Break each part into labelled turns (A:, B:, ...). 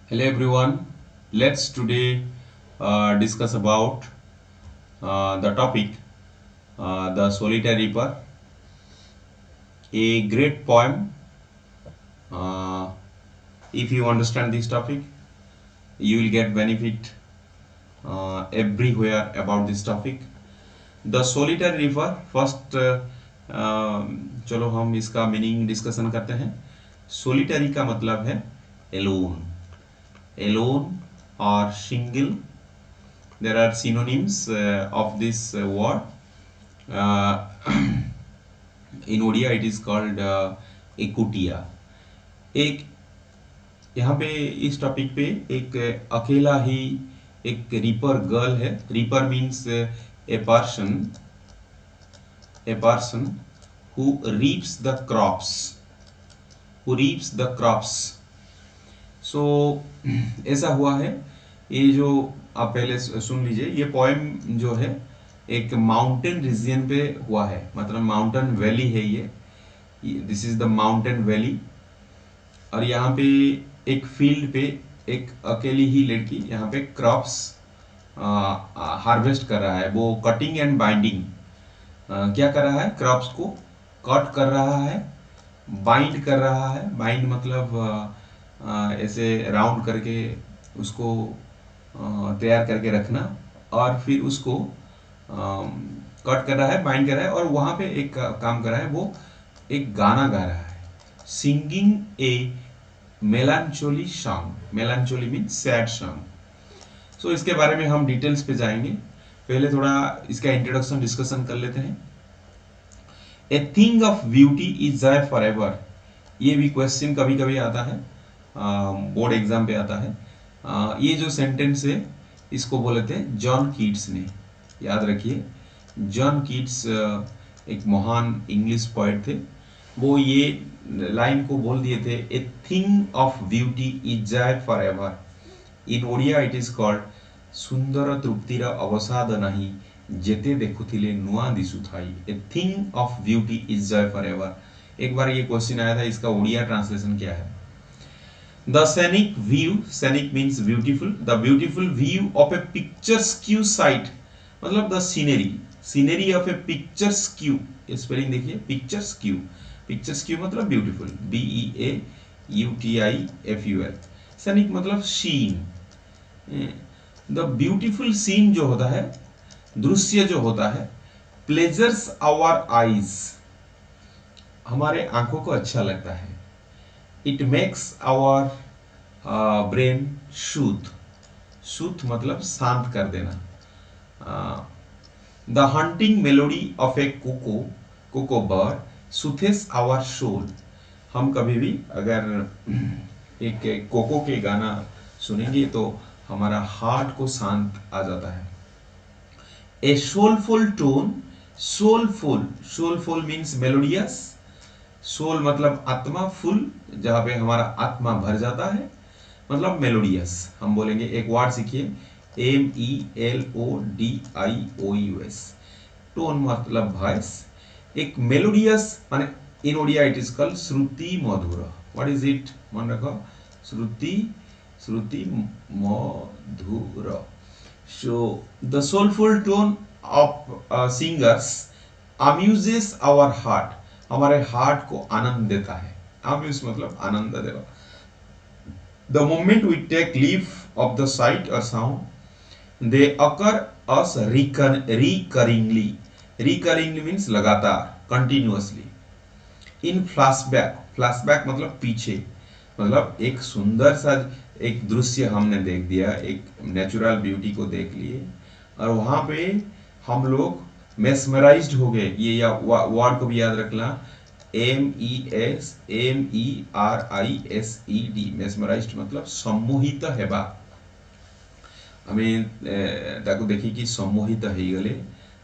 A: Hello everyone. Let's today discuss about the topic The Solitary Reaper, a great poem. Uh, if you understand this topic, you will get benefit everywhere about this topic. The Solitary Reaper. First, चलो हम इसका meaning discussion करते हैं. Solitary का मतलब है Elon. Elon और single. There are synonyms of this word. Uh, in Odia it is called ekutia. एक यहाँ पे इस टॉपिक पे एक अकेला ही एक रीपर गर्ल है. Reaper means a person who reaps the crops. सो ऐसा हुआ है. ये जो आप पहले सुन लीजिए, ये पोएम जो है एक माउंटेन रीजन पे हुआ है, मतलब माउंटेन वैली है ये. This is the mountain valley. और यहाँ पे एक फील्ड पे एक अकेली ही लड़की यहाँ पे क्रॉप्स हार्वेस्ट कर रहा है. वो कटिंग एंड बाइंडिंग क्या कर रहा है, क्रॉप्स को कट कर रहा है, बाइंड कर रहा है. बाइंड मतलब ऐसे राउंड करके उसको तैयार करके रखना, और फिर उसको कट कर रहा है, बाइंड कर रहा है, और वहाँ पे एक काम कर रहा है. वो एक गाना गा रहा है, singing a melancholy song. Melancholy mean sad song. So इसके बारे में हम डिटेल्स पे जाएंगे. पहले थोड़ा इसका इंट्रोडक्शन डिस्कशन कर लेते हैं. A thing of beauty is there for ever. ये भी क्वेश्चन कभी कभी आता है, बोर्ड एग्जाम पे आता है. ये जो सेंटेंस है इसको बोले थे जॉन कीट्स ने. याद रखिए, जॉन कीट्स एक महान इंग्लिश पोएट थे. वो ये लाइन को बोल दिए थे, a thing of beauty is joy for ever. In Odia it is called सुंदर तृप्तिर अवसाद नहीं जेते देखुथिले नुआ दिसुथाई. A thing of beauty is joy for ever. एक बार ये क्वेश्चन आया था, इसका ओडिया ट्रांसलेशन क्या है. The scenic view, scenic means beautiful, the beautiful view of a picturesque sight, मतलब the scenery of a picturesque. ये स्पेलिंग देखिए, picturesque मतलब beautiful, BEAUTIFUL. scenic मतलब scene. the beautiful scene जो होता है, दृश्य जो होता है, pleasures our eyes, हमारे आंखों को अच्छा लगता है. It makes our brain soothe मतलब शांत कर देना. The haunting melody of a cuckoo bird soothes our soul. हम कभी भी अगर एक कोको के गाना सुनेंगे तो हमारा हार्ट को शांत आ जाता है. A soulful tone. Soulful means melodious. Soul मतलब आत्मा, फुल जहां पे हमारा आत्मा भर जाता है, मतलब मेलोडियस. हम बोलेंगे, एक वर्ड सीखिए, MELODIOUS. टोन मतलब वॉइस. एक मेलोडियस माने in Odia it is called श्रुति मधुर. व्हाट इज इट, मन रखो, श्रुति मधुर. So the soulful tone of singers amuses our heart. हमारे हार्ट को आनंद देता है. अम्यूज मतलब आनंद देना. The moment we take leave of the sight और sound they occur us recurringly. Recurringly means लगातार, कंटिन्यूअसली. इन फ्लैशबैक मतलब पीछे, मतलब एक सुंदर सा एक दृश्य हमने देख दिया, एक नेचुरल ब्यूटी को देख लिए, और वहां पे हम लोग मेस्मराइज्ड हो गए. ये वर्ड को भी याद रखना, MESMERISED. मेस्मराइज्ड मतलब सम्मोहित हेबा. हमें ताको देखी कि सम्मोहित हो गले.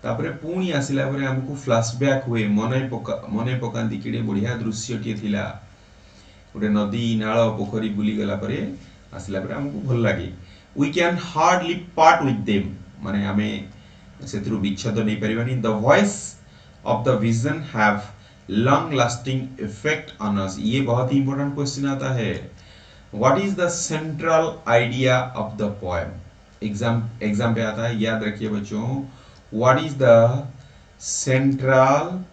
A: तापरे पुणी आसिला परे हमको फ्लैशबैक हुए, मने पकांती किडे बढ़िया दृश्यटी थिला, गोटे नदी नाल पोखरी बुली गला परे आसिला परे हमको भल लागे. We can hardly part with them, माने हमें सेथुरु विच्छेद नहीं परिबानी. The voice of the vision have long lasting effect on us. ये बहुत ही इंपॉर्टेंट क्वेश्चन आता है. What is the central idea of the poem? Exam पे आता है, याद रखिए बच्चों। What is the central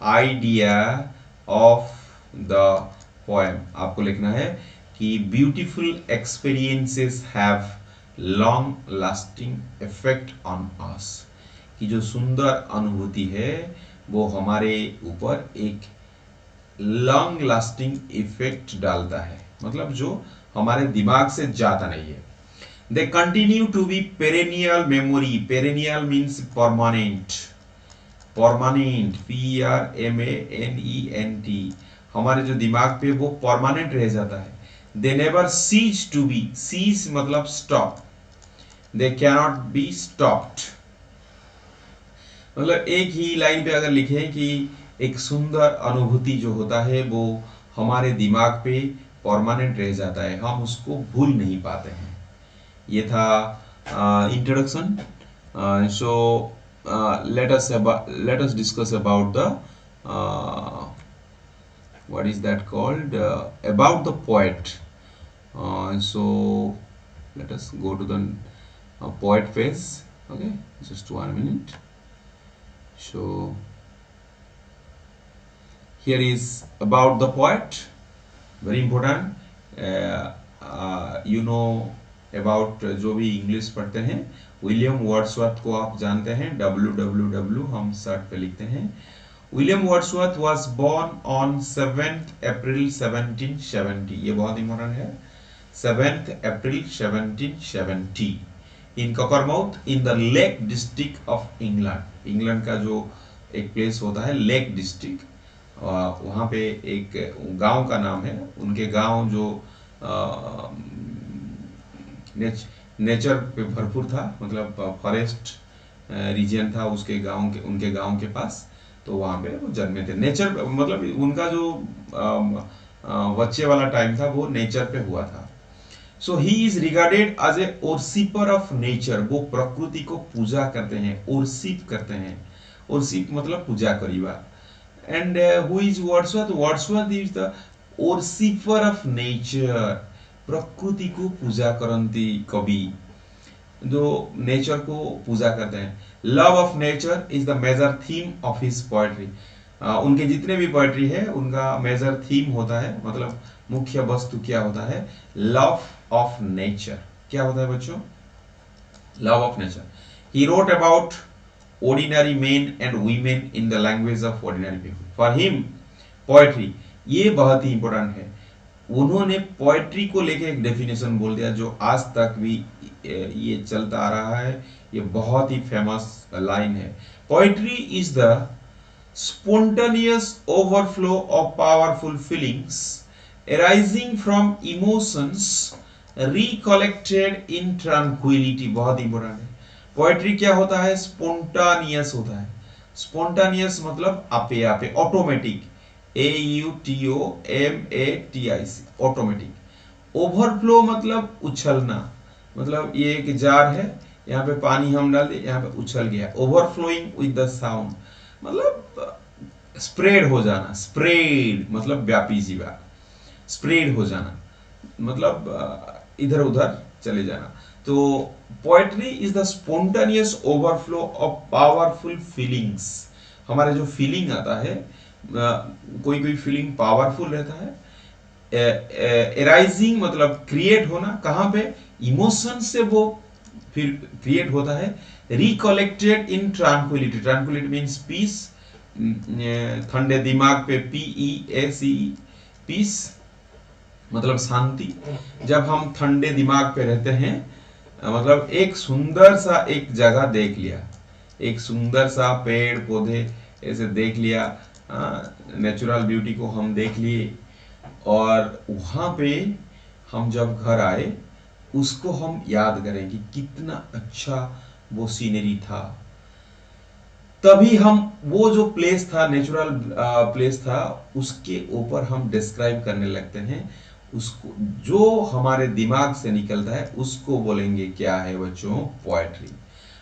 A: idea of the poem? आपको लिखना है कि beautiful experiences have long lasting effect on us, कि जो सुंदर अनुभूति है वो हमारे ऊपर एक लॉन्ग लास्टिंग इफेक्ट डालता है, मतलब जो हमारे दिमाग से जाता नहीं है। They continue to be perennial memory, perennial means permanent, permanent PRMANENT, हमारे जो दिमाग पे वो परमानेंट रह जाता है। They never cease to be, cease मतलब stop, they cannot be stopped, मतलब एक ही लाइन पे अगर लिखें कि एक सुंदर अनुभूति जो होता है वो हमारे दिमाग पे परमानेंट रह जाता है, हम उसको भूल नहीं पाते हैं। ये था introduction. So let us discuss about the what is that called, about the poet. So let us go to the poet phase. Okay, just 1 minute. So here is about the poet, very important. You know about, जो भी English पढ़ते हैं, William Wordsworth को आप जानते हैं, WWW हम search पे लिखते हैं। William Wordsworth was born on 7th April 1770, ये बहुत इंपॉर्टेंट है, 7th April 1770 in Cockermouth in the Lake District of England. England का जो एक प्लेस होता है लेक डिस्ट्रिक्ट, वहाँ पे एक गांव का नाम है, उनके गांव जो नेचर पे भरपूर था, मतलब फॉरेस्ट रीजन था उसके गांव के, उनके गांव के पास, तो वहाँ पे वो जन्मे थे। नेचर मतलब उनका जो बच्चे वाला टाइम था वो नेचर पे हुआ था। So he is regarded as a worshipper of nature, वो प्रकृति को पूजा करते हैं, ओरसिप करते हैं, ओरसिप मतलब पूजा करीबा। And who is Wordsworth? Wordsworth is the worshipper of nature, प्रकृति को पूजा करती कवि, जो नेचर को पूजा करते हैं। Love of nature is the major theme of his poetry, उनके जितने भी पोएट्री है उनका मेजर थीम होता है, मतलब मुख्य वस्तु क्या होता है, लव ऑफ नेचर। क्या होता है बच्चों? Love of nature. He wrote about ordinary men and women in the language of ordinary people. For him, poetry, ये बहुत ही इंपॉर्टेंट है, उन्होंने पोएट्री को लेके एक डेफिनेशन बोल दिया जो आज तक भी ये चलता आ रहा है, ये बहुत ही फेमस लाइन है। Poetry is the spontaneous overflow of powerful feelings arising from emotions recollected in tranquility, बहुत इंपॉर्टेंट है। पोएट्री क्या होता है? स्पोंटानियस होता है। स्पोंटानियस मतलब आपे आपे, ऑटोमेटिक, AUTOMATIC, ऑटोमेटिक। ओवरफ्लो मतलब उछलना, मतलब ये एक जार है, यहाँ पे पानी हम डाल दिए, यहाँ पे उछल गया। ओवरफ्लोइंग विद द साउंड मतलब स्प्रेड हो जाना, स्प्रेड मतलब व्यापी सी बात, स्प्रेड हो जाना मतलब इधर उधर चले जाना। तो poetry is the spontaneous overflow of powerful feelings, हमारे जो फीलिंग आता है, कोई कोई फीलिंग पावरफुल रहता है। एराइजिंग मतलब क्रिएट होना, कहाँ पे? इमोशन से वो फिर क्रिएट होता है। Recollected in tranquillity, tranquillity means piece, ठंडे दिमाग पे PEACE, पीस मतलब शांति। जब हम ठंडे दिमाग पे रहते हैं, मतलब एक सुंदर सा एक जगह देख लिया, एक सुंदर सा पेड़ पौधे ऐसे देख लिया, नेचुरल ब्यूटी को हम देख लिए, और वहाँ पे हम जब घर आए उसको हम याद करें कि कितना अच्छा वो सीनरी था, तभी हम वो जो प्लेस था, नेचुरल प्लेस था, उसके ऊपर हम डिस्क्राइब करने लगते हैं। उसको जो हमारे दिमाग से निकलता है उसको बोलेंगे क्या है बच्चों? Poetry.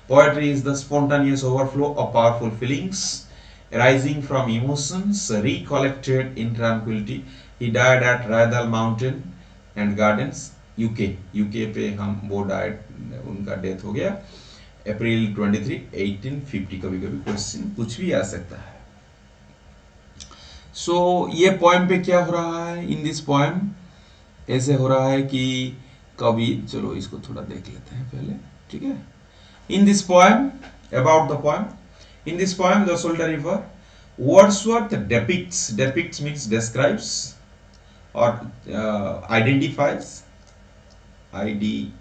A: Poetry is the spontaneous overflow of powerful feelings arising from emotions recollected in tranquility. He died at Radal Mountain and gardens, UK. UK पे हम वो डाइट, उनका डेथ हो गया अप्रैल 23, 1850। कभी कभी क्वेश्चन कुछ भी आ सकता है। सो ये पोएम पे क्या हो रहा है? इन दिस पोएम ऐसे हो रहा है कि कवि, चलो इसको थोड़ा देख लेते हैं पहले, ठीक है। In this poem, about the poem, in this poem the solitary रिवर, Wordsworth depicts means describes or identifies, IDENTIFIS.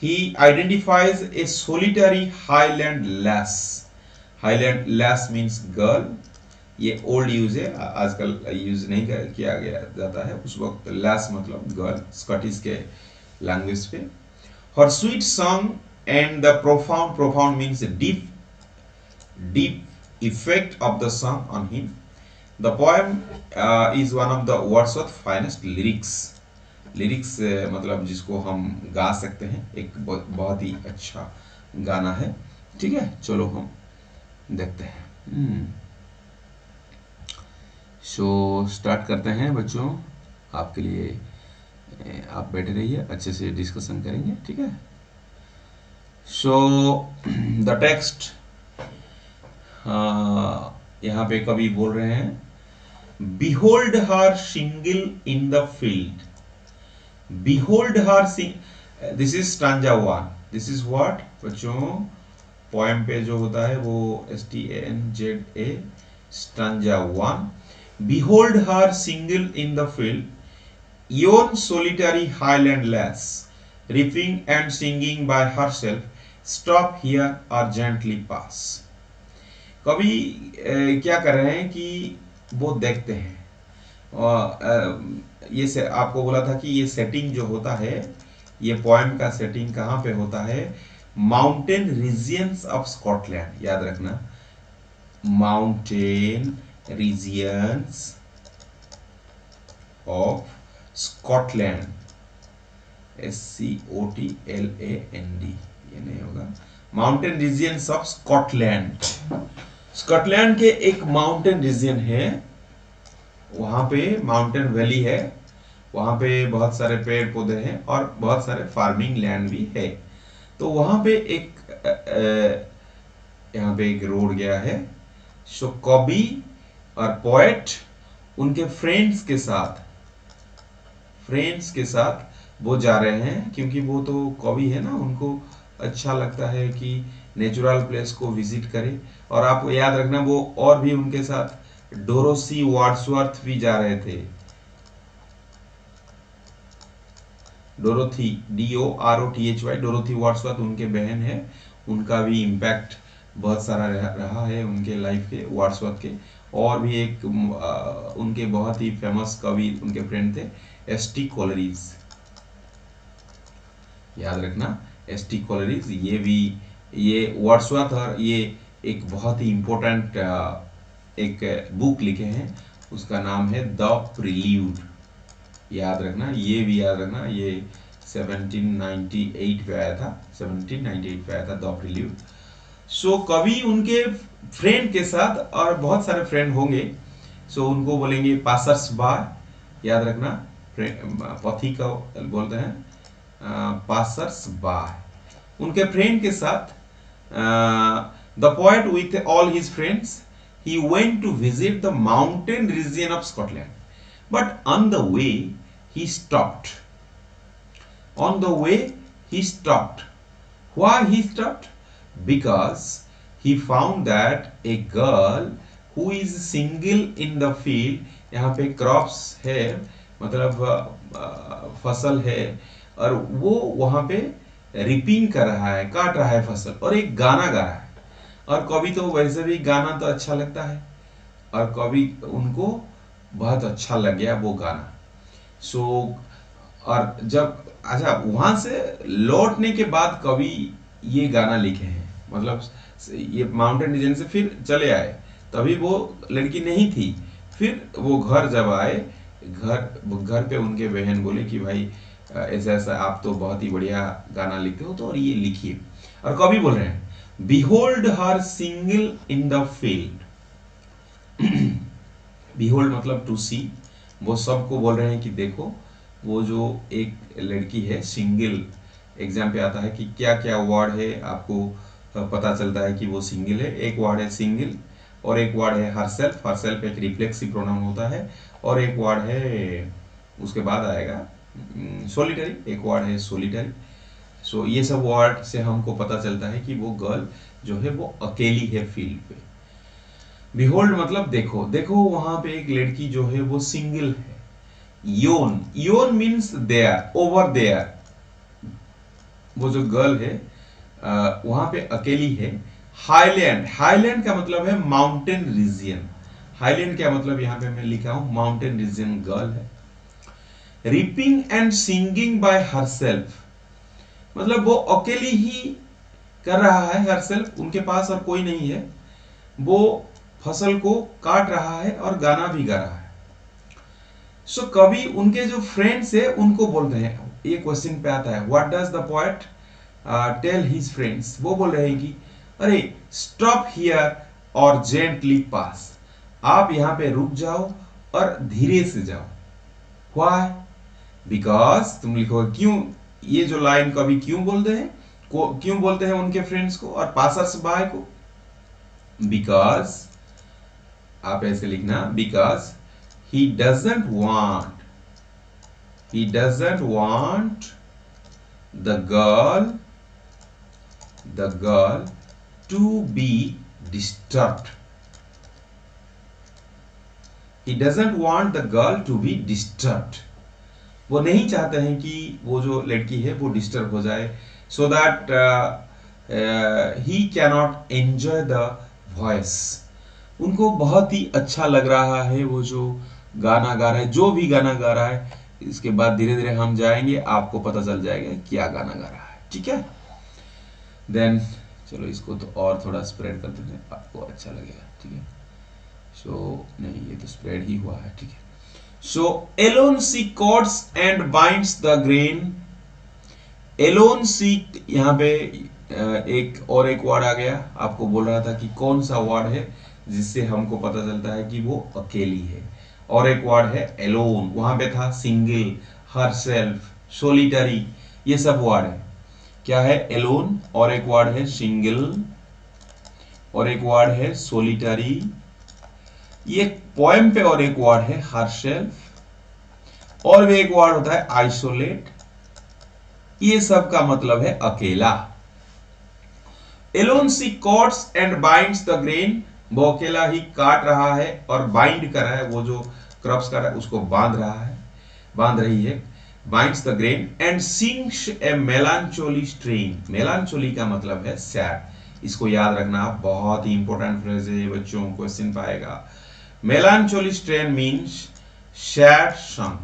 A: He identifies a solitary highland lass. Highland lass means girl. ये ओल्ड यूज है, आजकल यूज नहीं किया गया जाता है। उस वक्त लैस मतलब गर्ल, स्कॉटिश के लैंग्वेज पे। हर sweet song and the profound means deep effect of the song on him. The poem is one of the Wordsworth finest lyrics. Lyrics मतलब जिसको हम गा सकते हैं, एक बहुत ही अच्छा गाना है, ठीक है। चलो हम देखते हैं। सो स्टार्ट करते हैं बच्चों। आपके लिए आप बैठे रहिए, अच्छे से डिस्कशन करेंगे, ठीक है। सो द टेक्स्ट, यहाँ पे कवि बोल रहे हैं, behold her single in the field. Behold her this is stanza 1। This is what बच्चों, पोएम पे जो होता है वो STANZA, stanza 1। Behold her single in the field, yon solitary highland lass, reaping and singing by herself, stop here or gently pass. कवि क्या कर रहे हैं कि वो देखते हैं। और ये से आपको बोला था कि ये सेटिंग जो होता है, ये पोएम का सेटिंग कहाँ पे होता है? माउंटेन रीजियंस ऑफ स्कॉटलैंड, याद रखना, mountain regions of Scotland, SCOTLAND, ये नहीं होगा, mountain regions of Scotland. Scotland के एक माउंटेन रीजन है, वहां पे माउंटेन वैली है, वहां पे बहुत सारे पेड़ पौधे हैं और बहुत सारे फार्मिंग लैंड भी है। तो वहां पे यहाँ पे एक रोड गया है। सो कवि और पोएट उनके फ्रेंड्स के साथ वो जा रहे हैं, क्योंकि वो तो कवि है ना, उनको अच्छा लगता है कि नेचुरल प्लेस को विजिट करे। और आपको याद रखना, वो और भी उनके साथ डोरोथी वर्ड्सवर्थ भी जा रहे थे। डोरोथी, DOROTHY, डोरोथी वर्ड्सवर्थ उनके बहन है। उनका भी इम्पैक्ट बहुत सारा रहा है उनके लाइफ के, वर्ड्सवर्थ के। और भी एक उनके बहुत ही फेमस कवि उनके फ्रेंड थे, ST कोलरिज, याद रखना, ST कोलरिज। ये वर्ड्सवर्थ और ये एक बहुत ही इंपॉर्टेंट एक बुक लिखे हैं, उसका नाम है द प्रिल्यूड, याद रखना। ये भी याद रखना, ये 1798 पे आया था, 1798 पे आया था द प्रिल्यूड। सो कवि उनके फ्रेंड के साथ, और बहुत सारे फ्रेंड होंगे, सो उनको बोलेंगे पासर्स बार, याद रखना, पथी का बोलते हैं पासर्स बार। उनके फ्रेंड के साथ, the poet with all his friends, he went to visit the mountain region of Scotland, but on the way he stopped. On the way he stopped. Why he stopped? Because he found that a girl who is single in the field, यहाँ पे crops है, मतलब फसल है, और वो वहाँ पे रिपिंग कर रहा है, काट रहा है फसल, और एक गाना गा रहा है। और कवि तो वैसे भी गाना तो अच्छा लगता है, और कवि उनको बहुत अच्छा लग गया वो गाना। सो और जब अच्छा वहां से लौटने के बाद कवि ये गाना लिखे हैं, मतलब ये माउंटेन रीजन से फिर चले आए, तभी वो लड़की नहीं थी। फिर वो घर जब आए, घर पे उनके बहन बोले कि भाई ऐसा ऐसा आप तो बहुत ही बढ़िया गाना लिखते हो, तो और ये लिखिए। और कवि बोल रहे हैं, behold her single in the field, behold मतलब टू सी। वो सबको बोल रहे हैं कि देखो वो जो एक लड़की है सिंगल, एग्जाम पे आता है कि क्या क्या वर्ड है, आपको पता चलता है कि वो सिंगल है। एक वर्ड है सिंगल और एक वर्ड है हरसेल्फ। हरसेल्फ एक रिफ्लेक्सिव प्रोनाउन होता है। और एक वर्ड है, उसके बाद आएगा सोलिटरी, एक वर्ड है सोलिटरी। सो ये सब वर्ड से हमको पता चलता है कि वो गर्ल जो है वो अकेली है फील्ड पे। बिहोल्ड मतलब देखो, देखो वहां पे एक लड़की जो है वो सिंगल है। योन, योन मीन्स देयर, ओवर देयर। वो जो गर्ल है वहां पे अकेली है। हाईलैंड, हाईलैंड का मतलब है माउंटेन रीजन। हाईलैंड क्या मतलब यहाँ पे मैं लिखा हूं माउंटेन रीजन गर्ल है। Ripping and singing by herself मतलब वो अकेली ही कर रहा है हरसेल्फ, उनके पास और कोई नहीं है। वो फसल को काट रहा है और गाना भी गा रहा है। सो कभी उनके जो फ्रेंड्स है उनको बोल रहे हैं, ये क्वेश्चन पे आता है what does the poet tell his friends. वो बोल रहे हैं कि अरे स्टॉप हियर और जेंटली पास, आप यहां पे रुक जाओ और धीरे से जाओ। व्हाई? बिकॉज तुम लिखोगे क्यों, ये जो लाइन कभी क्यों बोलते हैं, क्यों बोलते हैं उनके फ्रेंड्स को और पासर्स बाय को। बिकॉज आप ऐसे लिखना, because he doesn't want the girl to be disturbed. He doesn't want the girl to be disturbed. वो नहीं चाहते हैं कि वो जो लड़की है वो डिस्टर्ब हो जाए, so that he cannot enjoy the voice. उनको बहुत ही अच्छा लग रहा है वो जो गाना गा रहा है, जो भी गाना गा रहा है। इसके बाद धीरे धीरे हम जाएंगे, आपको पता चल जाएगा क्या गाना गा रहा है, ठीक है। देन चलो इसको तो और थोड़ा स्प्रेड कर देते हैं, आपको अच्छा लगेगा, ठीक है। सो नहीं, ये तो स्प्रेड ही हुआ है, ठीक है। So alone she cuts and binds the grain. Alone she, यहाँ पे एक और एक वर्ड आ गया, आपको बोल रहा था कि कौन सा वर्ड है जिससे हमको पता चलता है कि वो अकेली है। और एक वर्ड है एलोन, वहां पे था सिंगल, हरसेल्फ, सोलिटरी, ये सब वर्ड है। क्या है? एलोन, और एक वर्ड है सिंगल, और एक वर्ड है सोलिटरी। ये पोएम पे और एक वर्ड है हरसेल्फ, और भी एक वर्ड होता है आइसोलेट। ये सब का मतलब है अकेला। Alone she cuts and binds the grain, वो अकेला ही काट रहा है और बाइंड कर रहा है, वो जो क्रॉप्स कर रहा है उसको बांध रहा है, बांध रही है। Binds the grain and sings a melancholy strain. Melancholy का मतलब है सैड। इसको याद रखना, बहुत ही इंपॉर्टेंट फ्रेज है बच्चों, क्वेश्चन पाएगा। Melancholy strain means sad song.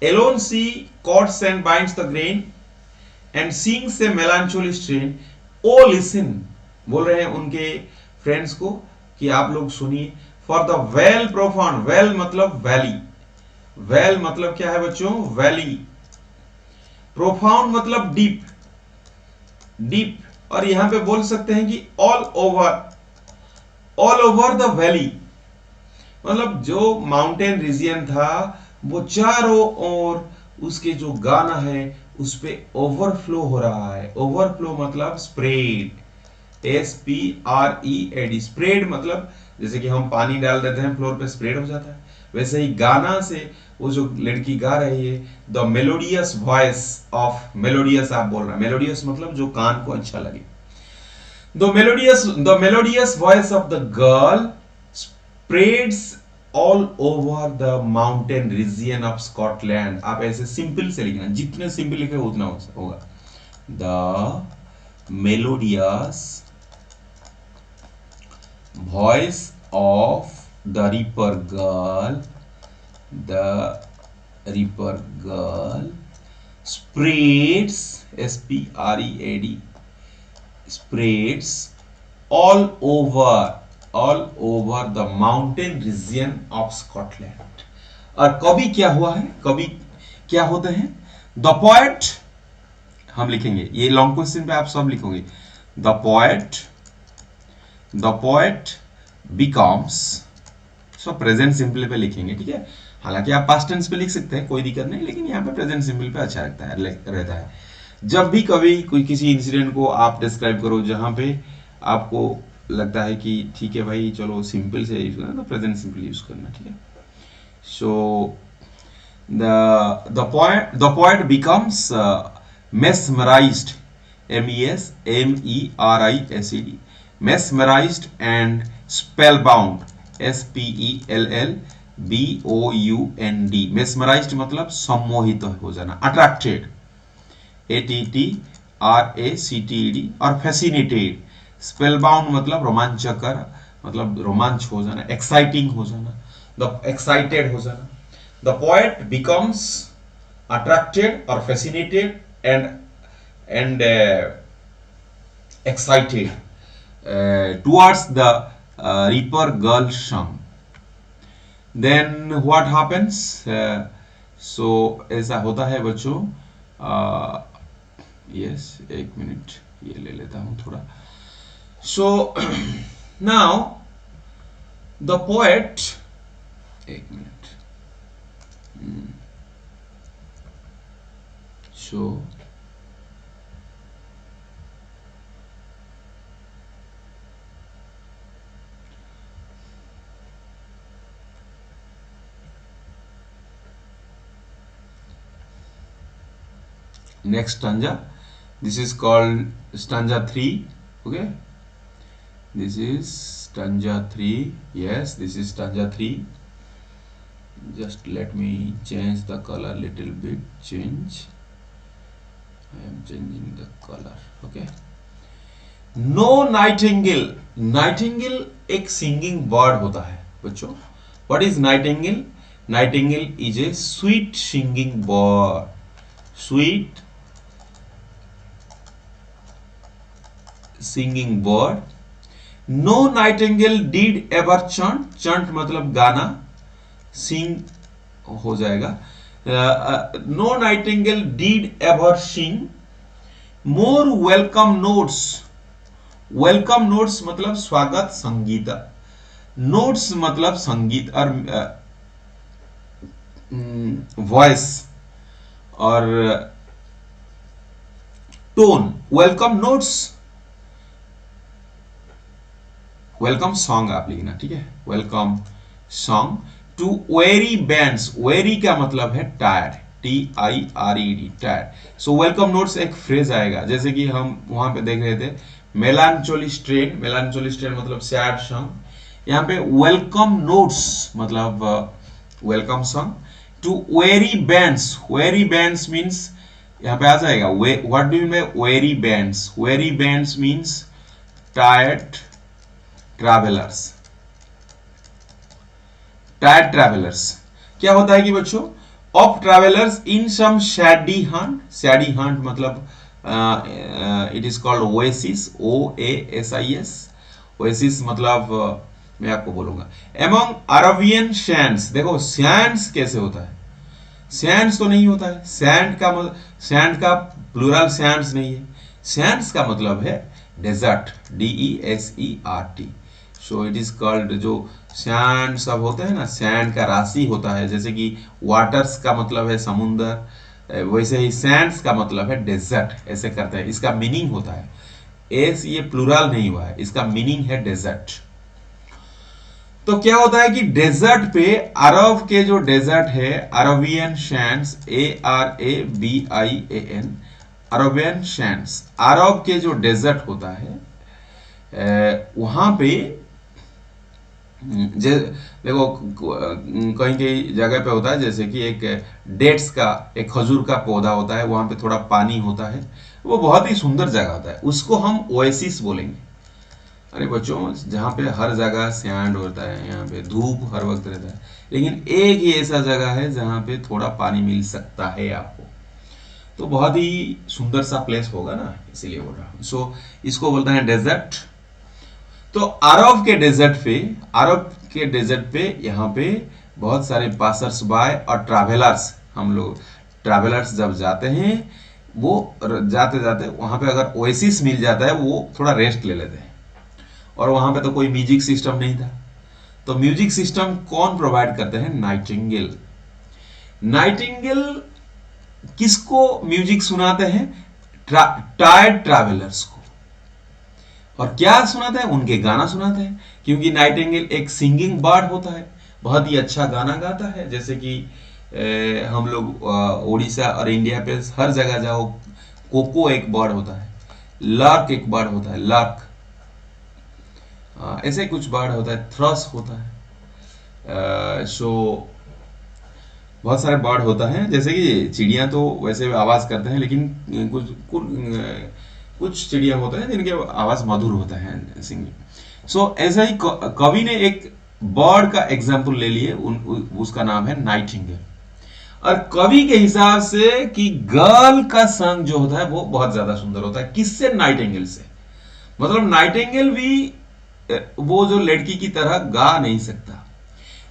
A: Alone she cots and binds the grain and sings a melancholy strain. Oh listen, बोल रहे हैं उनके फ्रेंड्स को कि आप लोग सुनिए। For the well profound, well मतलब वैली, well मतलब क्या है बच्चों? वैली। profound मतलब डीप, डीप। और यहां पे बोल सकते हैं कि all over the valley, मतलब जो माउंटेन रीजियन था वो चारों ओर उसके जो गाना है उस पे ओवरफ्लो हो रहा है। ओवरफ्लो मतलब स्प्रेड, SPREAD। स्प्रेड मतलब जैसे कि हम पानी डाल देते हैं फ्लोर पे, स्प्रेड हो जाता है, वैसे ही गाना से वो जो लड़की गा रही है, the melodious voice of, melodious आप बोल रहे हैं, मेलोडियस मतलब जो कान को अच्छा लगे। The melodious voice of the girl spreads all over the mountain region of Scotland. आप ऐसे सिंपल से लिखना, जितने सिंपल लिखे उतना होगा। The melodious voice of the ripper girl, the ripper girl spreads, SPREAD, spreads all over the mountain region of Scotland. और कभी क्या हुआ है, कभी क्या होते हैं? द पोएट, हम लिखेंगे ये लॉन्ग क्वेश्चन पे आप सब लिखोगे। The poet becomes so present simple पे लिखेंगे, ठीक है। हालांकि आप पास्ट टेंस पे लिख सकते हैं, कोई दिक्कत नहीं, लेकिन यहाँ पे प्रेजेंट सिंपल पे अच्छा रहता है। जब भी कभी कोई किसी इंसिडेंट को आप डिस्क्राइब करो जहाँ पे आपको लगता है कि ठीक है भाई चलो सिंपल से यूज करना, तो प्रेजेंट सिंपल यूज करना, ठीक है। सो the poet becomes mesmerized, MESMERISED, mesmerized and spellbound, SPELLBOUND, mesmerized मतलब सम्मोहित हो जाना, attracted, ATTRACTED, और fascinated, spellbound मतलब रोमांचकर, मतलब रोमांच हो जाना, एक्साइटिंग हो जाना, एक्साइटेड हो जाना। The poet becomes attracted or fascinated and excited towards the reaper girl song. Then what happens? So ऐसा होता है बच्चों। yes, एक मिनट ये ले लेता हूँ थोड़ा। So now the poet, एक minute. So next stanza, this is called stanza 3, okay, this is stanza 3, yes, this is stanza 3. Just let me change the color little bit, change, I am changing the color, okay. No nightingale, nightingale एक singing bird होता है बच्चों। What is nightingale? Nightingale is a sweet singing bird, sweet singing bird. No nightingale did ever chant, chant मतलब गाना, sing हो जाएगा। No nightingale did ever sing more welcome notes, welcome notes मतलब स्वागत संगीत, नोट्स मतलब संगीत और वॉइस और tone. Welcome notes, welcome song आप लिखना, ठीक है, welcome song to weary bands, weary का मतलब है tired, TIRED, tired. So welcome notes एक फ्रेज आएगा, जैसे कि हम वहां पे देख रहे थे मेलांचोली स्ट्रेन, मेलांचोली स्ट्रेन मतलब सैड सॉन्ग। यहाँ पे वेलकम नोट्स मतलब welcome song to weary bands, weary bands means यहाँ पे आ जाएगा what do you mean weary bands, weary bands means tired travellers, tired travellers. क्या होता है कि बच्चों of travellers in some shady haunt, shady haunt मतलब it is called oasis, OASIS, oasis मतलब मैं आपको बोलूंगा एमंग अरबियन सैंड्स। देखो सैंड्स कैसे होता है, सैंड्स तो नहीं होता है, सैंड का मतलब सैंड का प्लूरल सैंड्स नहीं है, सैंड्स का मतलब है desert, DESERT। So it is called, जो सैंड सब होते हैं ना, सैंड का राशि होता है, जैसे कि वाटर्स का मतलब है समुंदर, वैसे ही सैंड्स का मतलब है डेजर्ट, ऐसे करते हैं, इसका मीनिंग होता है। एस ये प्लूरल नहीं हुआ है, इसका मीनिंग है डेजर्ट। तो क्या होता है कि डेजर्ट पे अरब के जो डेजर्ट है, Arabian sands, ARABIAN, Arabian sands, अरब के जो डेजर्ट होता है वहां पे देखो कहीं कहीं जगह पे होता है, जैसे कि एक डेट्स का, एक खजूर का पौधा होता है, वहां पे थोड़ा पानी होता है, वो बहुत ही सुंदर जगह होता है, उसको हम ओएसिस बोलेंगे। अरे बच्चों जहाँ पे हर जगह सैंड होता है, यहाँ पे धूप हर वक्त रहता है, लेकिन एक ही ऐसा जगह है जहाँ पे थोड़ा पानी मिल सकता है आपको, तो बहुत ही सुंदर सा प्लेस होगा ना, इसीलिए बोल रहा हूँ। सो इसको बोलते हैं डेजर्ट। तो अरब के डेजर्ट पे, अरब के डेजर्ट पे यहाँ पे बहुत सारे पासर्स बाय और ट्रैवलर्स, हम लोग ट्रैवलर्स जब जाते हैं, वो जाते जाते वहां पे अगर ओएसिस मिल जाता है, वो थोड़ा रेस्ट ले लेते हैं, और वहां पे तो कोई म्यूजिक सिस्टम नहीं था, तो म्यूजिक सिस्टम कौन प्रोवाइड करते हैं? नाइटिंगेल। नाइटिंगेल किसको म्यूजिक सुनाते हैं? टायर्ड ट्रैवलर्स को। और क्या सुनाते हैं? उनके गाना सुनाते हैं, क्योंकि नाइटिंगेल एक सिंगिंग बर्ड होता है, बहुत ही अच्छा गाना गाता है। जैसे कि हम लोग उड़ीसा और इंडिया पे हर जगह जाओ, कोको एक बर्ड होता है, लार्क एक बर्ड होता है, लार्क, ऐसे कुछ बर्ड होता है, थ्रस होता है। सो बहुत सारे बर्ड होता है। जैसे कि चिड़िया तो वैसे आवाज करते हैं, लेकिन कुछ चिड़िया होते हैं जिनके आवाज मधुर होता है सिंगिंग। सो ऐसा ही कवि ने एक बर्ड का एग्जाम्पल ले लिए, उसका नाम है नाइटिंगेल। और कवि के हिसाब से कि गर्ल का संग जो होता है वो बहुत ज्यादा सुंदर होता है। किससे? नाइटिंगेल से। मतलब नाइटिंगेल भी वो जो लड़की की तरह गा नहीं सकता।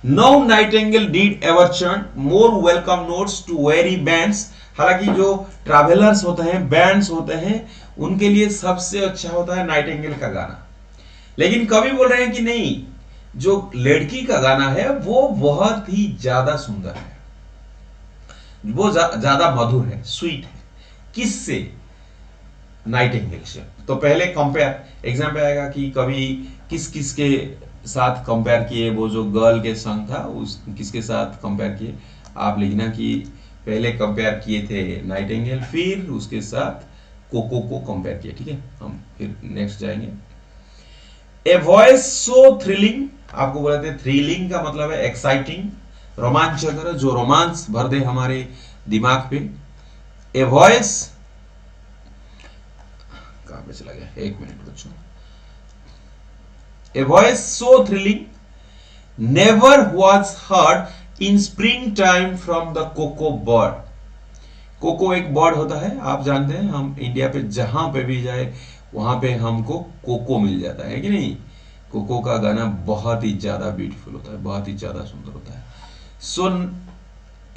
A: No Nightingale did ever chant more welcome notes to weary bands। हालांकि जो ट्रैवलर्स होते हैं, बैंड्स होते हैं, उनके लिए सबसे अच्छा होता है नाइटिंगेल का गाना। लेकिन कवि बोल रहे हैं कि नहीं, जो लड़की का गाना है वो बहुत ही ज्यादा सुंदर है, वो ज्यादा मधुर है, स्वीट है। किससे? नाइटिंगेल से। तो पहले कंपेयर एग्जाम पे आएगा कि कवि किस किस के साथ कंपेयर किए, वो जो गर्ल के संग था उस किसके साथ कंपेयर किए। आप लिखना कि पहले कंपेयर किए थे नाइटिंगेल, फिर उसके साथ कोको को कंपेयर किए। ठीक है, हम फिर नेक्स्ट जाएंगे। ए वॉइस सो थ्रिलिंग, आपको बोले थे थ्रिलिंग का मतलब है एक्साइटिंग, रोमांचकर, जो रोमांस भर दे हमारे दिमाग पे। ए वॉइस, कहां पे चला गया, एक मिनट बच्चों। A voice so thrilling never was heard in springtime from the cocoa bird। Cuckoo एक बर्ड होता है, आप जानते हैं, हम इंडिया पे जहां पे भी जाए वहां पे हमको कोको मिल जाता है कि नहीं। कोको का गाना बहुत ही ज्यादा ब्यूटीफुल होता है, बहुत ही ज्यादा सुंदर होता है। So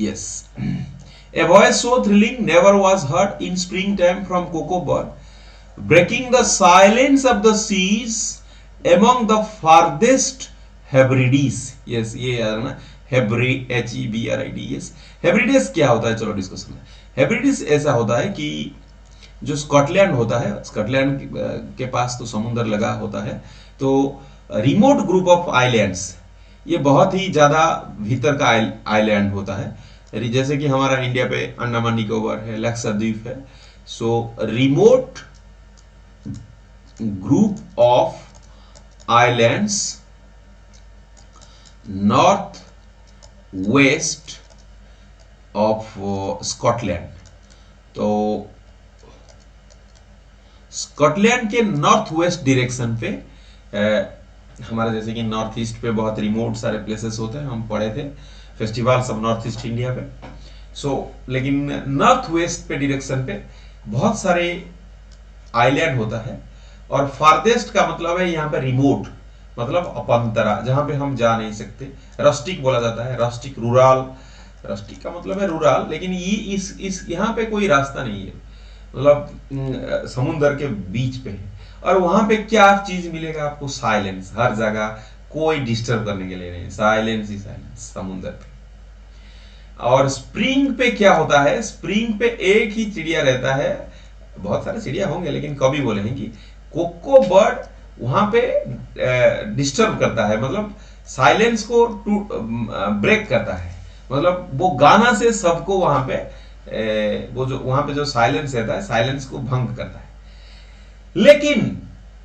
A: yes, a voice so thrilling never was heard in spring time from cuckoo bird, breaking the silence of the seas among the farthest Hebrides। yes, ये याद रखना, Hebrid, Hebrides क्या होता है, चलो डिस्कस करते हैं। हेब्रिडिस ऐसा होता है कि जो स्कॉटलैंड होता है, स्कॉटलैंड के पास तो समुद्र लगा होता है, तो रिमोट ग्रुप ऑफ आइलैंड्स, ये बहुत ही ज्यादा भीतर का आइलैंड होता है। जैसे कि हमारा इंडिया पे अंडमान निकोबार है, लक्षद्वीप है। So remote group of islands north west of Scotland. तो स्कॉटलैंड के नॉर्थ वेस्ट डायरेक्शन पे हमारा, जैसे कि नॉर्थ ईस्ट पे बहुत रिमोट सारे प्लेसेस होते हैं, हम पढ़े थे फेस्टिवल सब नॉर्थ ईस्ट इंडिया पे। लेकिन नॉर्थ वेस्ट पे डायरेक्शन पे बहुत सारे आइलैंड होता है। और फारदेस्ट का मतलब है यहाँ पे रिमोट, मतलब अपंतरा, जहां पे हम जा नहीं सकते। रस्टिक बोला जाता है, रस्टिक, रूरल। रस्टिक का मतलब है रूरल, लेकिन ये इस यहाँ पे कोई रास्ता नहीं है, मतलब समुद्र के बीच पे है। और वहां पे क्या चीज मिलेगा आपको? साइलेंस, हर जगह कोई डिस्टर्ब करने के लिए नहीं, साइलेंस ही साइलेंस समुद्र पे। और स्प्रिंग पे क्या होता है? स्प्रिंग पे एक ही चिड़िया रहता है, बहुत सारे चिड़िया होंगे, लेकिन कभी बोले हैं कि कोको बर्ड वहां पे डिस्टर्ब करता है, मतलब साइलेंस को ब्रेक करता है, मतलब वो गाना से सबको वहां पे वो जो वहां पे जो साइलेंस रहता है, साइलेंस को भंग करता है। लेकिन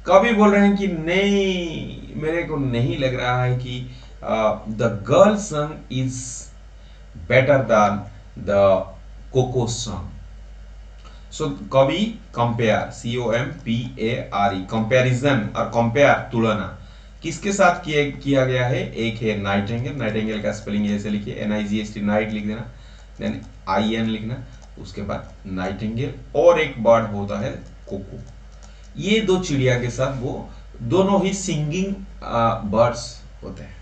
A: कभी बोल रहे हैं कि नहीं, मेरे को नहीं लग रहा है कि the girl song is better than the cuckoo song. So कवि कंपेयर, COMPARE, कंपैरिजन और कंपेयर, तुलना, किसके साथ किया गया है? एक है नाइटिंगेल, नाइटिंगेल का स्पेलिंग ऐसे लिखिए, NIGHT, नाइट लिख देना, देन IN लिखना, उसके बाद नाइटिंगेल, और एक बर्ड होता है कोको। ये दो चिड़िया के साथ वो दोनों ही सिंगिंग बर्ड्स होते हैं।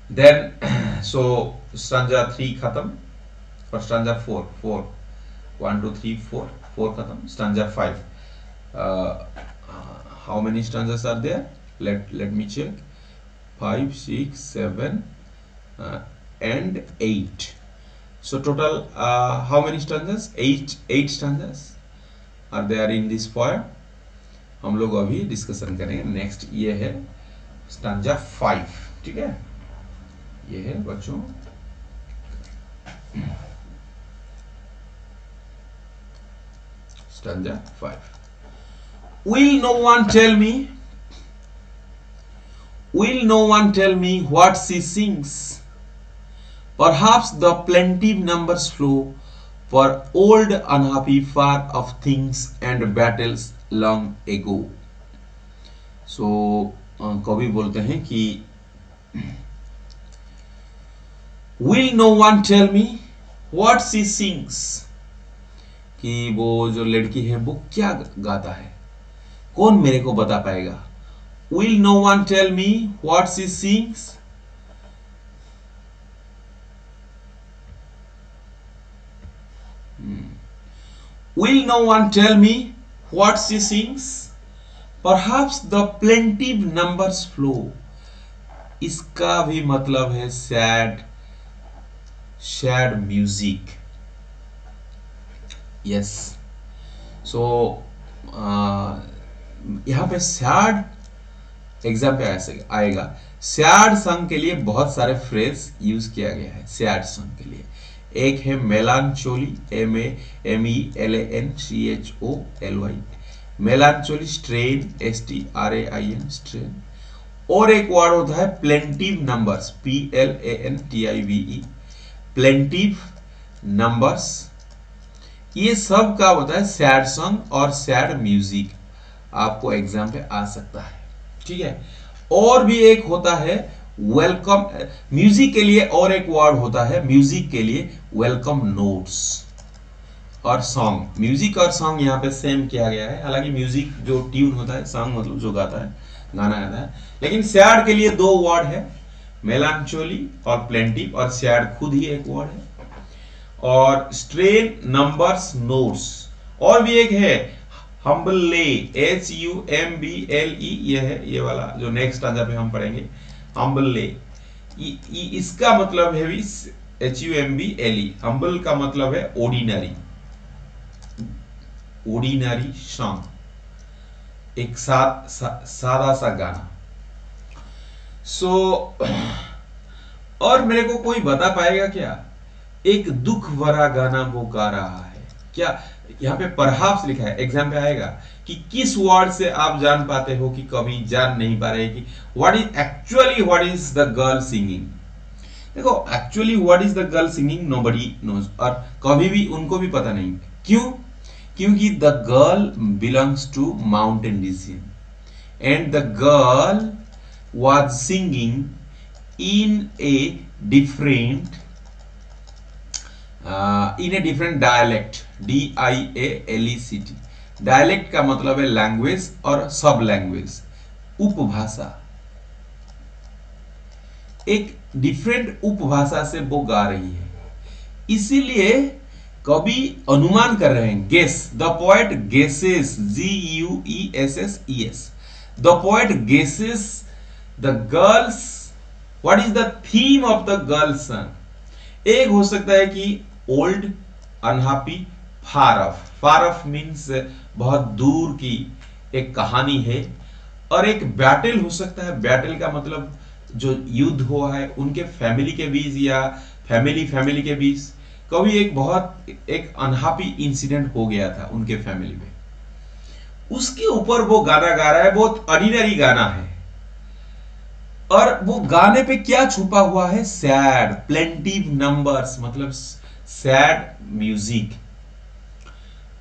A: देन स्टांजा 3 खत्म और स्टांजा 4 1 2 3 4 खत्म, stanza 5। How many stanzas are there? let me check। 5, 6, 7 and 8. So total how many stanzas? 8 stanzas are there in this poem. हम लोग अभी डिस्कशन करेंगे. नेक्स्ट ये है स्टांजा 5. ठीक है, ये है बच्चों stanza 5. Will no one tell me? Will no one tell me what she sings? Perhaps the plaintive numbers flow for old unhappy far of things and battles long ago. So कवि बोलते हैं कि Will no one tell me what she sings? कि वो जो लड़की है वो क्या गाता है, कौन मेरे को बता पाएगा. Will no one tell me what she sings? Will no one tell me what she sings? Perhaps the plaintive numbers flow. इसका भी मतलब है sad music. Yes. So यहाँ पे सैड एग्जाम पे आएगा. सैड सॉन्ग के लिए बहुत सारे फ्रेज यूज किया गया है. सैड सॉन्ग के लिए एक है melancholy, MELANCHOLY, melancholy. Strain, STRAIN, strain. और एक वर्ड होता है plaintive numbers, PLANTIVE, plaintive numbers. ये सब का होता है सैड सॉन्ग और सैड म्यूजिक. आपको एग्जाम पे आ सकता है. ठीक है, और भी एक होता है वेलकम. म्यूजिक के लिए और एक वर्ड होता है म्यूजिक के लिए वेलकम नोट्स और सॉन्ग. म्यूजिक और सॉन्ग यहाँ पे सेम किया गया है. हालांकि म्यूजिक जो ट्यून होता है, सॉन्ग मतलब जो गाता है, गाना गाता है. लेकिन सैड के लिए दो वर्ड है, मेलानचोली और प्लेंटिव. और सैड खुद ही एक वर्ड है. और स्ट्रेन, नंबर्स, नोट्स. और भी एक है हम्बले, HUMBLE. ये है ये वाला जो नेक्स्ट स्टांजा पे हम पढ़ेंगे, हम्बले. इसका मतलब है भी HUMBLE. हम्बल का मतलब है ऑर्डिनरी, ऑर्डिनरी सॉन्ग, एक सादा सा गाना. सो और मेरे को कोई बता पाएगा क्या एक दुख भरा गाना वो गा रहा है क्या? यहाँ पे परहाप्स लिखा है, एग्जाम पे आएगा कि किस वर्ड से आप जान पाते हो कि कभी जान नहीं पा रहे कि what is the girl singing. देखो actually what is the girl singing nobody knows. और कभी भी उनको भी पता नहीं. क्यों? क्योंकि the girl belongs to mountain region and the girl was singing in a different dialect, DIALECT. Dialect का मतलब है लैंग्वेज और सब लैंग्वेज, उपभाषा. एक डिफरेंट उपभाषा से वो गा रही है, इसीलिए कवि अनुमान कर रहे हैं. Guess, the poet guesses, GUESSES. The poet guesses the girls. What is the theme of the girl's song? एक हो सकता है कि old, unhappy, far off. Far off means बहुत दूर की एक कहानी है. और एक बैटल हो सकता है. बैटल का मतलब जो युद्ध हुआ है उनके फैमिली के बीच या फैमिली के बीच. कभी एक अनहैप्पी इंसिडेंट हो गया था उनके फैमिली में, उसके ऊपर वो गाना गा रहा है. बहुत ऑर्डिनरी गाना है. और वो गाने पे क्या छुपा हुआ है? सैड, प्लेंटिव नंबर्स, मतलब सैड म्यूजिक.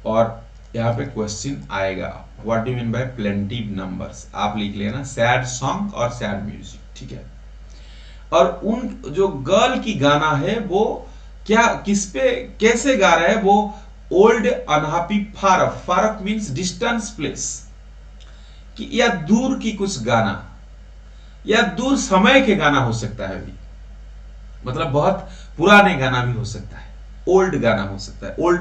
A: और यहाँ पे क्वेश्चन आएगा what do mean bye plaintiff numbers. आप लिख लेना सैड सॉन्ग और सैड म्यूजिक. ठीक है. और उन जो गर्ल की गाना है वो क्या, किस पे, कैसे गा रहा है? वो old, unhappy, far off. Far off means distance place, कि या दूर की कुछ गाना या दूर समय के गाना हो सकता है भी. मतलब बहुत पुराने गाना भी हो सकता है, ओल्ड गाना हो सकता है. ओल्ड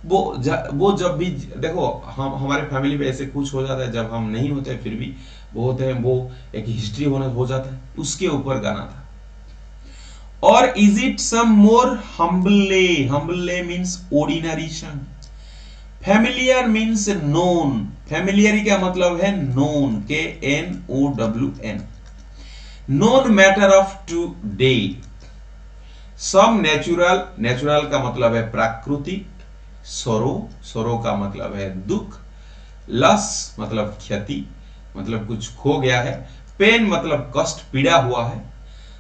A: वो जब भी देखो, हम हमारे फैमिली में ऐसे कुछ हो जाता है, जब हम नहीं होते फिर भी वो होते हैं, वो एक हिस्ट्री होना हो जाता है, उसके ऊपर गाना था। और is it some more humble, humble means ordinary song, familiar means known, familiar का मतलब है known, KNOWN, known matter of today, some natural, natural का मतलब है प्राकृतिक, सरो, सरो का मतलब है दुख, लस मतलब क्षति, मतलब कुछ खो गया है, पेन मतलब कष्ट, पीड़ा हुआ है,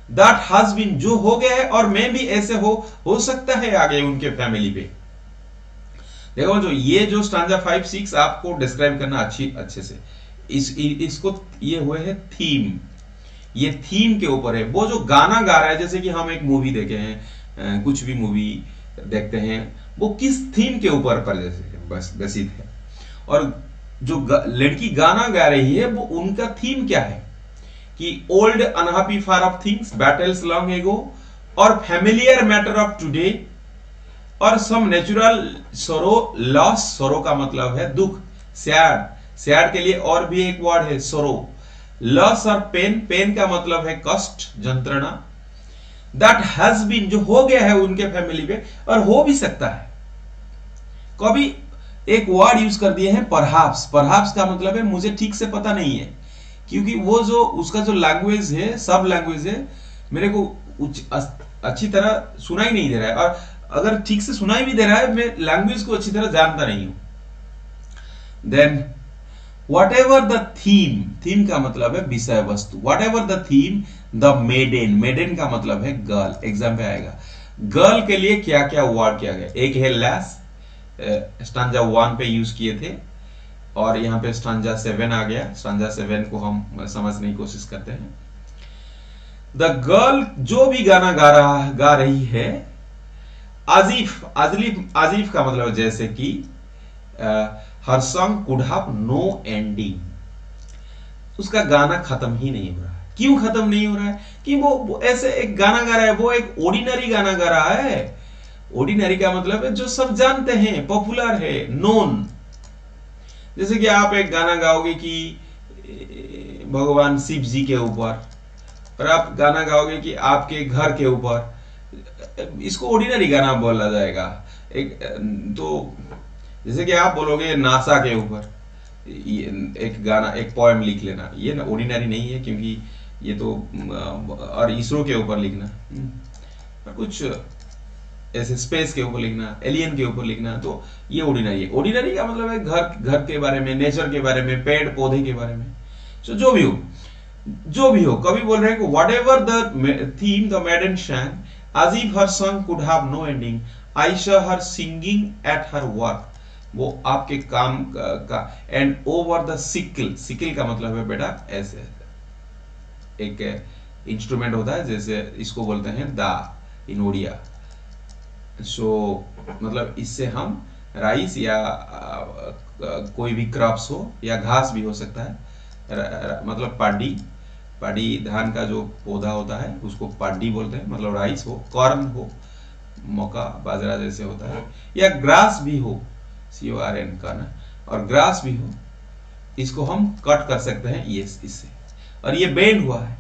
A: दैट हैज बीन जो हो गया है, और मैं भी ऐसे हो सकता है आगे उनके फैमिली पे। देखो जो ये जो स्टांजा 5-6 आपको डिस्क्राइब करना अच्छे से, इसको ये हुए है थीम, ये थीम के ऊपर है। वो जो गाना गा रहा है, जैसे कि हम एक मूवी देखे हैं, कुछ भी मूवी देखते हैं, वो किस थीम के ऊपर पर जैसे बस बसित है, और जो लड़की गाना गा रही है वो उनका थीम क्या है कि old unhappy far of things, battles long ago, और फैमिलियर मैटर ऑफ टुडे, और सम नेचुरल सरो, लॉस, सरो का मतलब है दुख, सैड, सैड के लिए और भी एक वर्ड है सरो, लॉस और पेन, पेन का मतलब है कष्ट, जंत्रणा, दैट हैज बीन जो हो गया है उनके फैमिली पे, और हो भी सकता है। कभी एक वर्ड यूज कर दिए हैं परहैप्स, परहैप्स का मतलब है मुझे ठीक से पता नहीं है, क्योंकि वो जो उसका जो लैंग्वेज है, सब लैंग्वेज है, मेरे को अच्छी तरह सुनाई नहीं दे रहा है, और अगर ठीक से सुनाई भी दे रहा है, मैं लैंग्वेज को अच्छी तरह जानता नहीं हूं। Then whatever the theme, theme का मतलब है विषय वस्तु, whatever the theme, the maiden, maiden का मतलब है गर्ल, एग्जाम पे आएगा, गर्ल के लिए क्या क्या वर्ड किया गया, एक है लैस, स्टांजा 1 पे यूज किए थे, और यहाँ पे स्टांजा 7 आ गया, स्टांजा 7 को हम समझने की कोशिश करते हैं। द गर्ल जो भी गाना गा रही है, आजिफ, आजिफ का मतलब जैसे कि her song could have no ending, उसका गाना खत्म ही नहीं हो रहा है। क्यों खत्म नहीं हो रहा है? कि वो ऐसे एक गाना गा रहा है, वो एक ऑर्डिनरी गाना गा रहा है। ऑर्डिनरी का मतलब है जो सब जानते हैं, पॉपुलर है, नोन। जैसे कि आप एक गाना गाओगे कि भगवान शिव जी के ऊपर, और आप गाना गाओगे कि आपके घर के ऊपर, इसको ऑर्डिनरी गाना बोला जाएगा। एक तो जैसे कि आप बोलोगे नासा के ऊपर एक गाना, एक पोएम लिख लेना, ये ना ऑर्डिनरी नहीं है, क्योंकि ये तो, और इसरो के ऊपर लिखना, और कुछ ऐसे स्पेस के ऊपर लिखना, एलियन के ऊपर लिखना, तो ये ऑर्डिनरी है। ऑर्डिनरी का मतलब है घर के बारे में, नेचर के बारे में, पेड़ पौधे के बारे में, तो जो भी हो, कभी बोल रहे हैं कि what ever the theme the मैडन शैंग, as if her song could have no ending, I saw her singing at her work, वो आपके काम का, and over the sickle, sickle का मतलब है बेटा ऐसे एक इंस्ट्रूमेंट होता है, जैसे इसको बोलते हैं दा इन ओडिया, सो मतलब इससे हम राइस या कोई भी क्रॉप्स हो, या घास भी हो सकता है, मतलब पाडी धान का जो पौधा होता है उसको पाडी बोलते हैं, मतलब राइस हो, कॉर्न हो, मक्का बाजरा जैसे होता है, या ग्रास भी हो, CORN का ना, और ग्रास भी हो, इसको हम कट कर सकते हैं ये इससे, और ये बेंड हुआ है,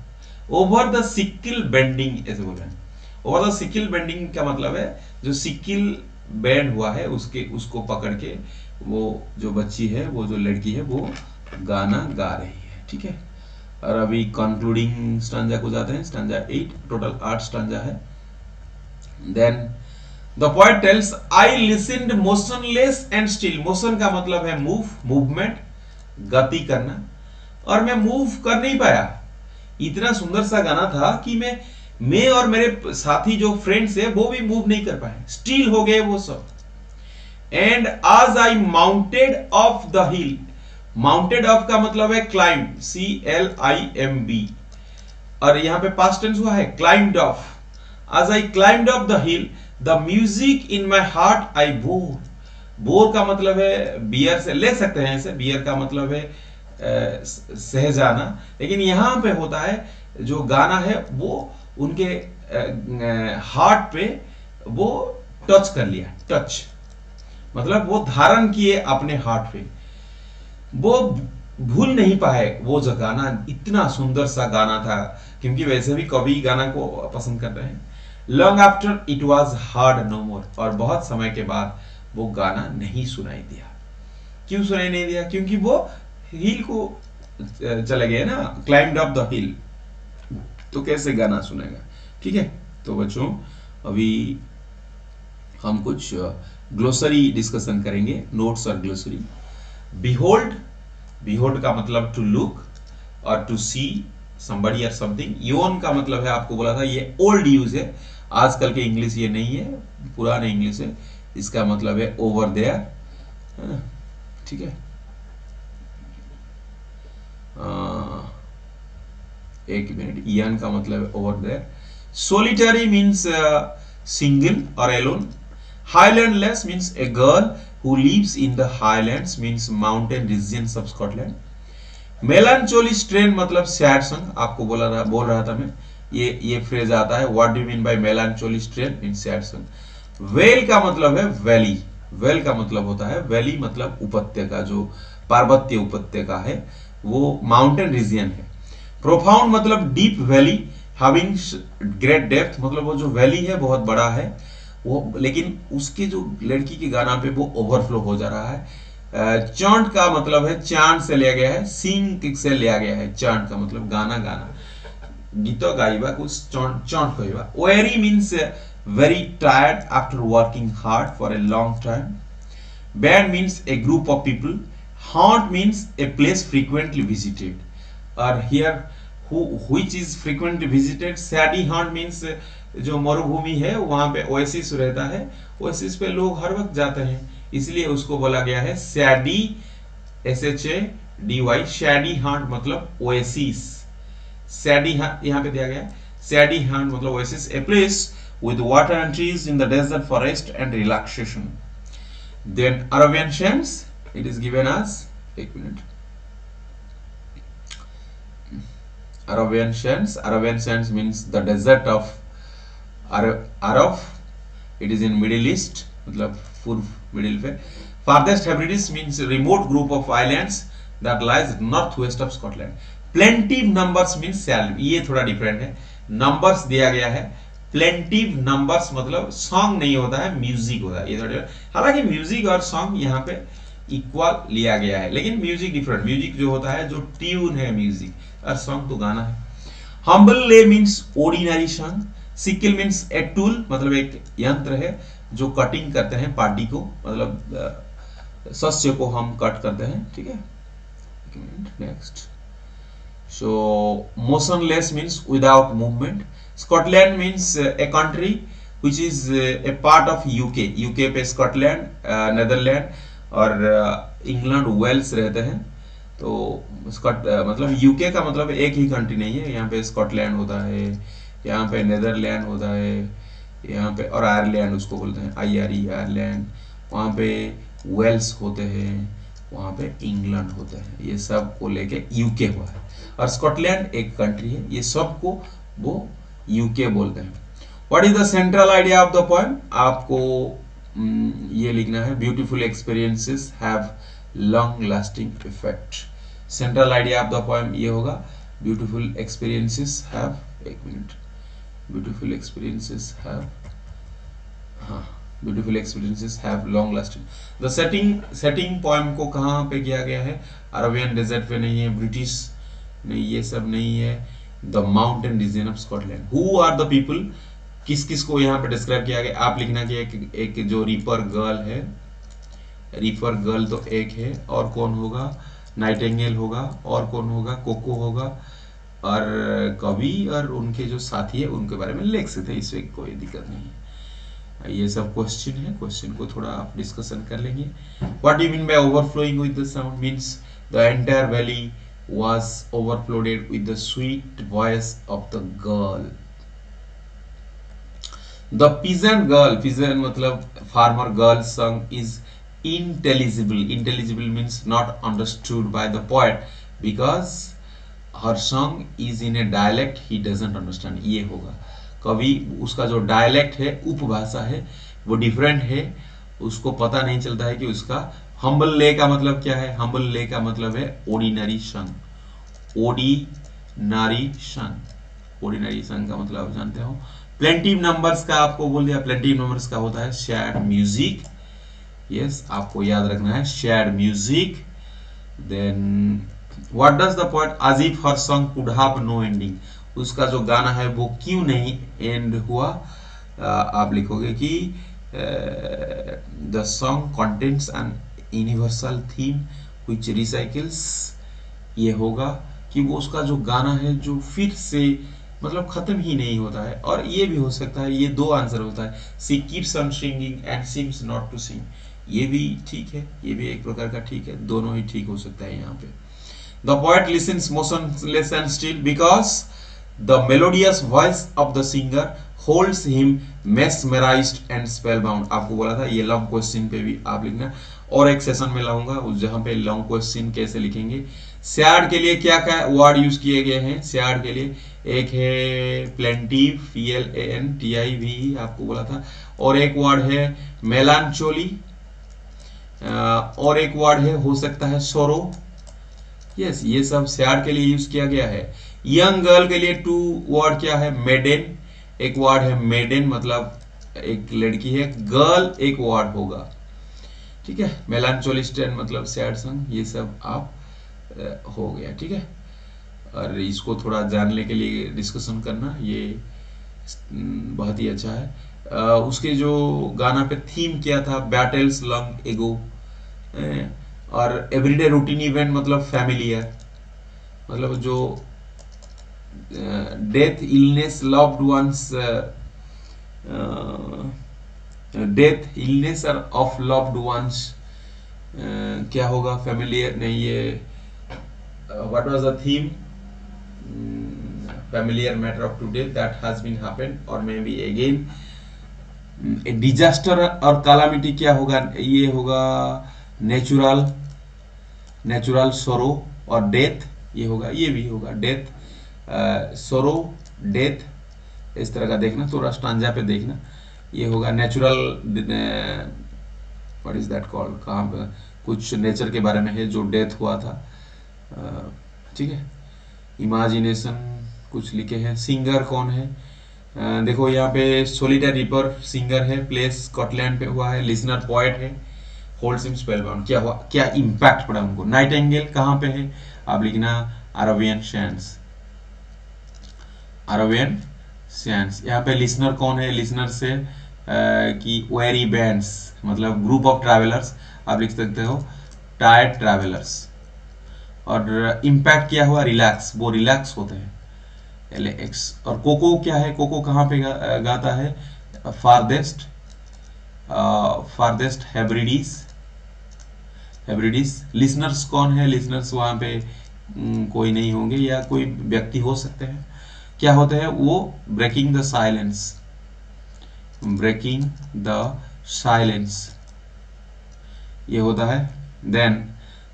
A: ओवर द सिकिल बेंडिंग ऐसे बोल रहे हैं। ओवर द सिकिल बेंडिंग का मतलब है जो सिकिल बेंड हुआ है उसको पकड़ के वो जो बच्ची है, वो जो लड़की है, वो गाना गा रही है, ठीक है। और अभी कंक्लूडिंग स्टांजा को जाते हैं, स्टांजा 8, टोटल 8 स्टांजा है। Then the poet tells I listened motionless and still, motion का मतलब है मूव, मूवमेंट, गति करना, और मैं मूव कर नहीं पाया। इतना सुंदर सा गाना था कि मैं और मेरे साथी जो फ्रेंड्स है वो भी मूव नहीं कर पाए, स्टिल हो गए वो सब। एंड आज I mounted of the hill, mounted of का मतलब है क्लाइंब, CLIMB, और यहां पे पास्ट टेंस हुआ है क्लाइंब्ड ऑफ। आज I climbed of the hill, the music in my heart I bore, bore का मतलब है बियर से ले सकते हैं इसे, बियर का मतलब है सह जाना, लेकिन यहां पे होता है जो गाना है वो उनके हार्ट पे वो टच कर लिया, टच, मतलब वो धारण किए अपने हार्ट पे, वो भूल नहीं पाए वो जो गाना, इतना सुंदर सा गाना था, क्योंकि वैसे भी कवि गाना को पसंद कर रहे हैं। Long after it was heard no more, और बहुत समय के बाद वो गाना नहीं सुनाई दिया। क्यों सुनाई नहीं दिया? क्योंकि वो हिल को चले गए ना, क्लाइम्ड अप द हिल, तो कैसे गाना सुनेगा। ठीक है, तो बच्चों अभी हम कुछ ग्लोसरी डिस्कशन करेंगे, नोट्स और ग्लोसरी। बिहोल्ड, बिहोल्ड का मतलब टू लुक और to see somebody or something। Yawn का मतलब है, आपको बोला था ये ओल्ड यूज है, आजकल के इंग्लिश ये नहीं है, पुराने इंग्लिश है। इसका मतलब है ओवर देयर, है ना। ठीक है, एक मिनट, यन का मतलब है over there. Solitary means single और alone. Highland lass means a girl who lives in the highlands, means mountain regions of Scotland। Melancholy strain मतलब सैड सॉन्ग, आपको बोल रहा था मैं, ये फ्रेज आता है, what do mean by melancholy strain mean sad song. Vale का मतलब है वैली, वेल का मतलब होता है वैली, मतलब उपत्यका, जो पार्वत्य उपत्यका है वो माउंटेन रीजन है। प्रोफाउंड मतलब deep valley, having great depth, मतलब वो जो वैली है बहुत बड़ा है वो, लेकिन उसके जो लड़की के गाना पे वो ओवरफ्लो हो जा रहा है। चांट का मतलब है, चांट से लिया गया है, सिंग से लिया गया है। चांट का मतलब गाना गाना, गीत गाइबा कुछ चांट कहवा। Weary means very tired after working hard for a long time. Band means a group of people. Haunt means a place frequently visited, और here which is frequently visited। Shady haunt means जो मरुभूमि है वहां पे oasis रहता है, oasis पे लोग हर वक्त जाते हैं, इसलिए उसको बोला गया है सैडी, SHADY। शैडी हॉन्ट मतलब ओएसिस, सैडी यहाँ पे दिया गया है, सैडी हॉन्ट मतलब oasis, a place with water and trees in the desert for rest and relaxation। Then Arabian Shams, it is given as, एक minute, Arabian Sands। Arabian Sands means the desert of Arab, it is in Middle East, मतलब पूर्व middle पे। Farthest Hebrides means remote group of islands that lies northwest of Scotland। Plaintive numbers means salary, ये थोड़ा different है, numbers दिया गया है, plaintive numbers मतलब सॉन्ग नहीं होता है, म्यूजिक होता है, ये थोड़ा, हालांकि म्यूजिक और सॉन्ग यहाँ पे इक्वल लिया गया है, लेकिन म्यूजिक डिफरेंट, म्यूजिक जो होता है जो ट्यून है म्यूजिक, और सॉन्ग तो गाना है। हम्बल ले means ordinary song. Sickle means a tool, मतलब एक यंत्र है जो कटिंग करते हैं पार्टी को, मतलब शस्य को हम कट करते हैं। ठीक है, next. So motionless means without movement. Scotland means a country which is a part of UK। UK पे स्कॉटलैंड, नेदरलैंड और इंग्लैंड, वेल्स रहते हैं। तो मतलब यूके का मतलब एक ही कंट्री नहीं है, यहाँ पे स्कॉटलैंड होता है, यहाँ पे नेदरलैंड होता है, यहाँ पे और आयरलैंड उसको बोलते हैं, IRE आयरलैंड, वहाँ पे वेल्स होते हैं, वहाँ पे इंग्लैंड होते हैं, ये सब को लेके यूके हुआ है। और स्कॉटलैंड एक कंट्री है, ये सब को वो यूके बोलते हैं। What is the central idea of the poem? आपको ये लिखना है, beautiful experiences have long lasting effect. Central idea of the poem ये होगा, ब्यूटीफुल एक्सपीरियंसेस हैव, एक मिनट, ब्यूटीफुल एक्सपीरियंसेस हैव, हाँ, beautiful experiences have long lasting. The setting poem को कहाँ पे किया गया है? अरबियन डेजर्ट पे नहीं है, ब्रिटिश नहीं, ये सब नहीं है, the mountain region of Scotland. Who are the people, किस किस को यहाँ पे डिस्क्राइब किया गया? आप लिखना कि एक जो रीपर गर्ल है, रीपर गर्ल तो एक है, और कौन होगा? नाइटिंगेल होगा, और कौन होगा? कोको होगा, और कवि और उनके जो साथी है उनके बारे में लिख सकते हैं, इसमें कोई दिक्कत नहीं है। ये सब क्वेश्चन है, क्वेश्चन को थोड़ा आप डिस्कशन कर लेंगे। What do you mean by overflowing with the sound? Means the entire valley was overflowed with the sweet voice of the girl। The peasant girl, peasant मतलब farmer girl song is intelligible। Intelligible means not understood by the poet because her song is in a dialect he doesn't understand। ये होगा, कवि उसका जो dialect है, उपभाषा है, वो डिफरेंट है उसको पता नहीं चलता है कि उसका हम्बल ले का मतलब क्या है। हम्बल ले का मतलब है ऑर्डिनरी सन। ऑर्डिनरी सन, ऑर्डिनरी सन का मतलब आप जानते हो। प्लेंटिव नंबर्स का आपको बोल दिया, प्लेंटिव नंबर्स का होता है शेयर्ड म्यूजिक। यस, आपको याद रखना है shared music. Then what does the poet as if her song could have no ending, उसका जो गाना है वो क्यों नहीं एंड हुआ। आप लिखोगे कि the song contains an universal theme which recycles, ये होगा कि वो उसका जो गाना है जो फिर से मतलब खत्म ही नहीं होता है। और ये भी हो सकता है, ये दो आंसर होता है, she keeps on singing and seems not to sing, ये भी ठीक है, ये भी एक प्रकार का ठीक है, दोनों ही ठीक हो सकता है यहाँ पे। The poet listens motionless and still because the melodious voice of the singer holds him mesmerised and spellbound. आपको बोला था ये लॉन्ग क्वेश्चन पे भी आप लिखना, और एक सेशन में लाऊंगा जहां पे लॉन्ग क्वेश्चन कैसे लिखेंगे। सैड के लिए क्या क्या वर्ड यूज किए गए हैं सैड के लिए, एक है प्लेंटिव, PLANTIV आपको बोला था, और एक वर्ड है मेलांचोली, और एक वर्ड है हो सकता है सोरो। यस, ये सब सैड के लिए यूज किया गया है। यंग गर्ल के लिए टू वर्ड क्या है, मेडेन, एक वर्ड है मेडेन मतलब एक लड़की है, गर्ल एक वर्ड होगा, ठीक है। मेलांचोलिस्टन मतलब सैड सॉन्ग, ये सब आप हो गया, ठीक है। और इसको थोड़ा जानने के लिए डिस्कशन करना, ये बहुत ही अच्छा है। उसके जो गाना पे थीम क्या था, बैटल्स लॉन्ग एगो, और एवरीडे रूटीन इवेंट मतलब फैमिलियर, मतलब जो death illness loved ones, death illness of loved ones, क्या होगा, फैमिलियर नहीं, ये what was the theme, familiar matter of today that has been happened, और मे बी अगेन डिजास्टर और कैलामिटी क्या होगा, ये होगा नेचुरल, नेचुरल सोरो, और डेथ ये होगा, ये भी होगा डेथ, सोरो डेथ, इस तरह का देखना, थोड़ा स्टांजा पे देखना, ये होगा natural, what is that called, कहाँ पे कुछ नेचर के बारे में है जो डेथ हुआ था, ठीक है। इमेजिनेशन कुछ लिखे हैं। सिंगर कौन है, देखो यहाँ पे सोलिटरी रिपर सिंगर है, प्लेस स्कॉटलैंड पे हुआ है, लिसनर पोएट है, होल्ड्स हिम स्पेलबाउंड, क्या हुआ, क्या इम्पैक्ट पड़ा उनको। नाइटिंगेल कहाँ पे है, आप लिखना अरेबियन सैंड्स, अरेबियन सैंड्स। यहाँ पे लिसनर कौन है, लिसनर से कि वेरी बैंड्स मतलब ग्रुप ऑफ ट्रैवलर्स, आप लिख सकते हो टायर्ड ट्रैवलर्स। और इम्पैक्ट क्या हुआ, रिलैक्स, वो रिलैक्स होते हैं, LAX। और कोको क्या है, कोको कहाँ पे गाता है, फारदेस्ट, फारदेस्ट हेब्रिडीज, हेब्रिडीज। लिसनर्स कौन है, लिसनर्स वहाँ पे कोई नहीं होंगे या कोई व्यक्ति हो सकते हैं, क्या होते हैं वो, breaking the silence, breaking the silence, ये होता है। Then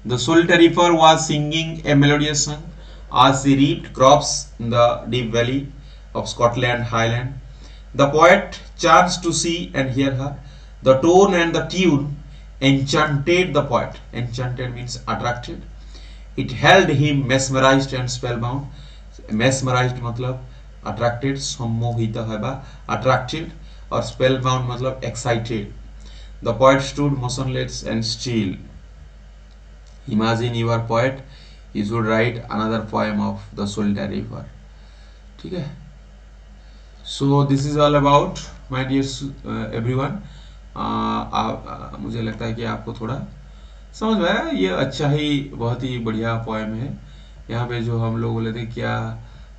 A: the solitary reaper was singing a melodious song as he reaped crops in the deep valley of Scotland Highland. The poet chanced to see and hear her. The tone and the tune enchanted the poet. Enchanted means attracted. It held him mesmerized and spellbound. Mesmerized मतलब attracted, सम्मोहित है, attracted, और spellbound मतलब excited. The poet stood motionless and still. Imagine you are poet, you should write another poem of the solitary river, ठीक है। So this is all about my dear everyone. मुझे लगता है कि आपको थोड़ा समझ में आया, ये अच्छा ही बहुत ही बढ़िया पोएम है। यहाँ पे जो हम लोग बोले थे क्या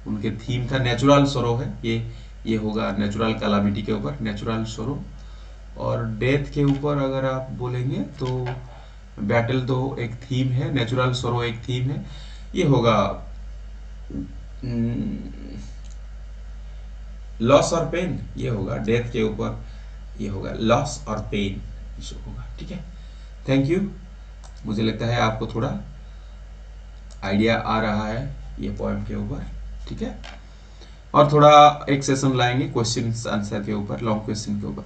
A: उनके थीम था, नेचुरल सोरो है, ये होगा नेचुरल कैलामिटी के ऊपर नेचुरल सोरो, और डेथ के ऊपर अगर आप बोलेंगे तो बैटल तो एक थीम है, नेचुरल सोरो एक थीम है, ये होगा लॉस और पेन, ये होगा डेथ के ऊपर, ये होगा लॉस और पेन होगा, ठीक है। थैंक यू, मुझे लगता है आपको थोड़ा आइडिया आ रहा है ये पोएम के ऊपर, ठीक है। और थोड़ा एक सेशन लाएंगे क्वेश्चन आंसर के ऊपर, लॉन्ग क्वेश्चन के ऊपर,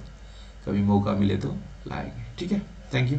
A: कभी मौका मिले तो लाएंगे। ठीक है, थैंक यू।